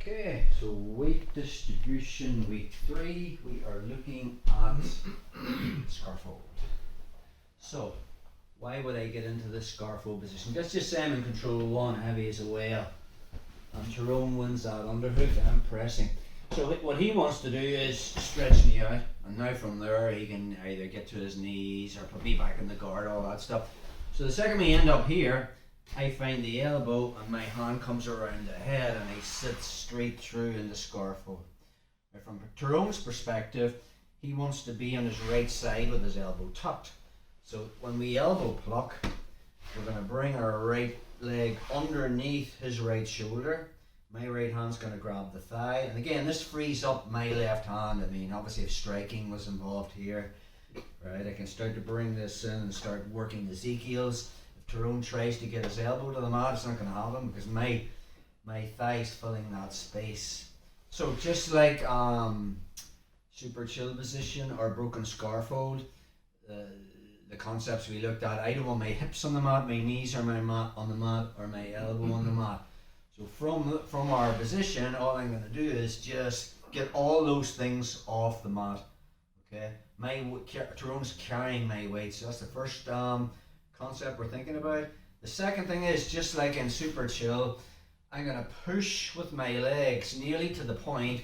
Okay, so weight distribution week 3, we are looking at scarfold. So, why would I get into this scarfold position? Let's just say I'm in control 1, heavy as a whale, and Tyrone wins that underhook and I'm pressing. So what he wants to do is stretch me out, and now from there he can either get to his knees or put me back in the guard, all that stuff. So the second we end up here, I find the elbow and my hand comes around the head and I sit straight through in the scarfold. Now from Tyrone's perspective, he wants to be on his right side with his elbow tucked. So when we elbow pluck, we're going to bring our right leg underneath his right shoulder. My right hand's going to grab the thigh, and again this frees up my left hand. I mean, obviously if striking was involved here, right, I can start to bring this in and start working the Ezekiels. If Tyrone tries to get his elbow to the mat, it's not going to happen because my thigh's filling that space. So just like super chill position or broken scarfold, the concepts we looked at, I don't want my hips on the mat, my knees are my mat on the mat, or my elbow on the mat. So from our position, all I'm going to do is just get all those things off the mat. Okay, Tyrone's carrying my weight, so that's the first concept we're thinking about. The second thing is, just like in super chill, I'm going to push with my legs nearly to the point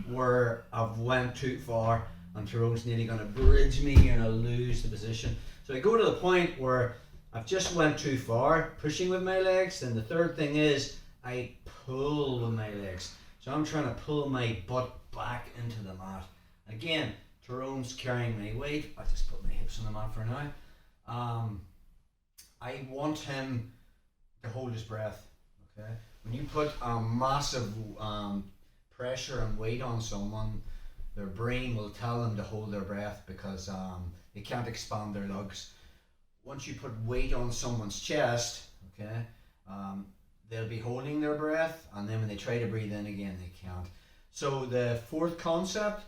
where I've went too far and Tyrone's nearly going to bridge me and I'll lose the position. So I go to the point where I've just went too far, pushing with my legs. Then the third thing is I pull with my legs. So I'm trying to pull my butt back into the mat. Again, Tyrone's carrying my weight. I'll just put my hips on the mat for now. I want him to hold his breath. Okay. When you put massive pressure and weight on someone, their brain will tell them to hold their breath because they can't expand their lungs. Once you put weight on someone's chest, okay, they'll be holding their breath, and then when they try to breathe in again, they can't. So the fourth concept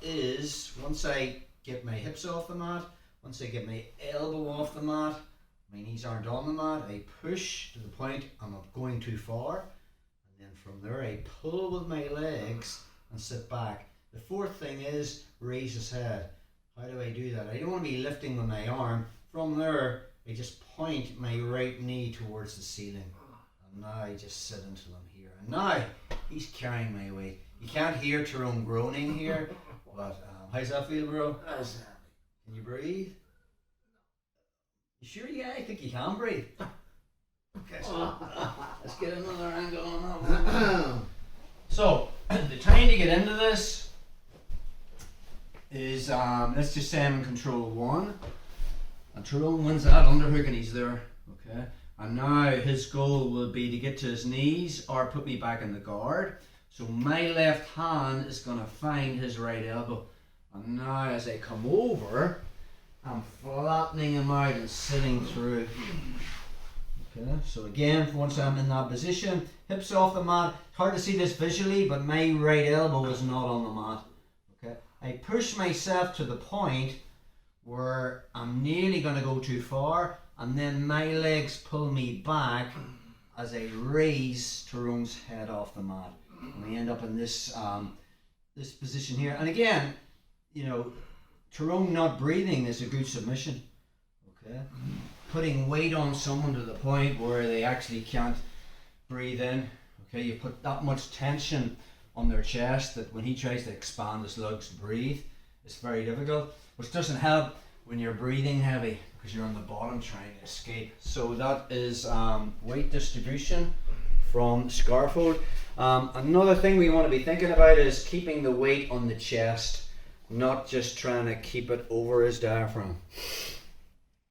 is, once I get my hips off the mat, once I get my elbow off the mat, my knees aren't on the mat, I push to the point I'm not going too far, and then from there I pull with my legs and sit back. The fourth thing is raise his head. How do I do that? I don't want to be lifting with my arm. From there, I just point my right knee towards the ceiling. And now I just sit into him here. And now he's carrying my weight. You can't hear Tyrone groaning here, but how's that feel, bro? Can you breathe? You sure? Yeah, I think you can breathe. Okay, so let's get another angle on that one. So, the time to get into this is, let's just say I'm in control 1. And Tyrone wins that underhook and he's there. Okay. And now his goal will be to get to his knees or put me back in the guard. So my left hand is going to find his right elbow. And now as I come over, I'm flattening him out and sitting through. Okay, so again, once I'm in that position, hips off the mat. Hard to see this visually, but my right elbow is not on the mat. Okay, I push myself to the point where I'm nearly going to go too far, and then my legs pull me back as I raise Tyrone's head off the mat. And we end up in this this position here. And again, you know, Tyrone not breathing is a good submission. Okay, putting weight on someone to the point where they actually can't breathe in. Okay, you put that much tension on their chest that when he tries to expand his lungs to breathe, it's very difficult. Which doesn't help when you're breathing heavy because you're on the bottom trying to escape. So that is weight distribution from scarfold. Another thing we want to be thinking about is keeping the weight on the chest, not just trying to keep it over his diaphragm.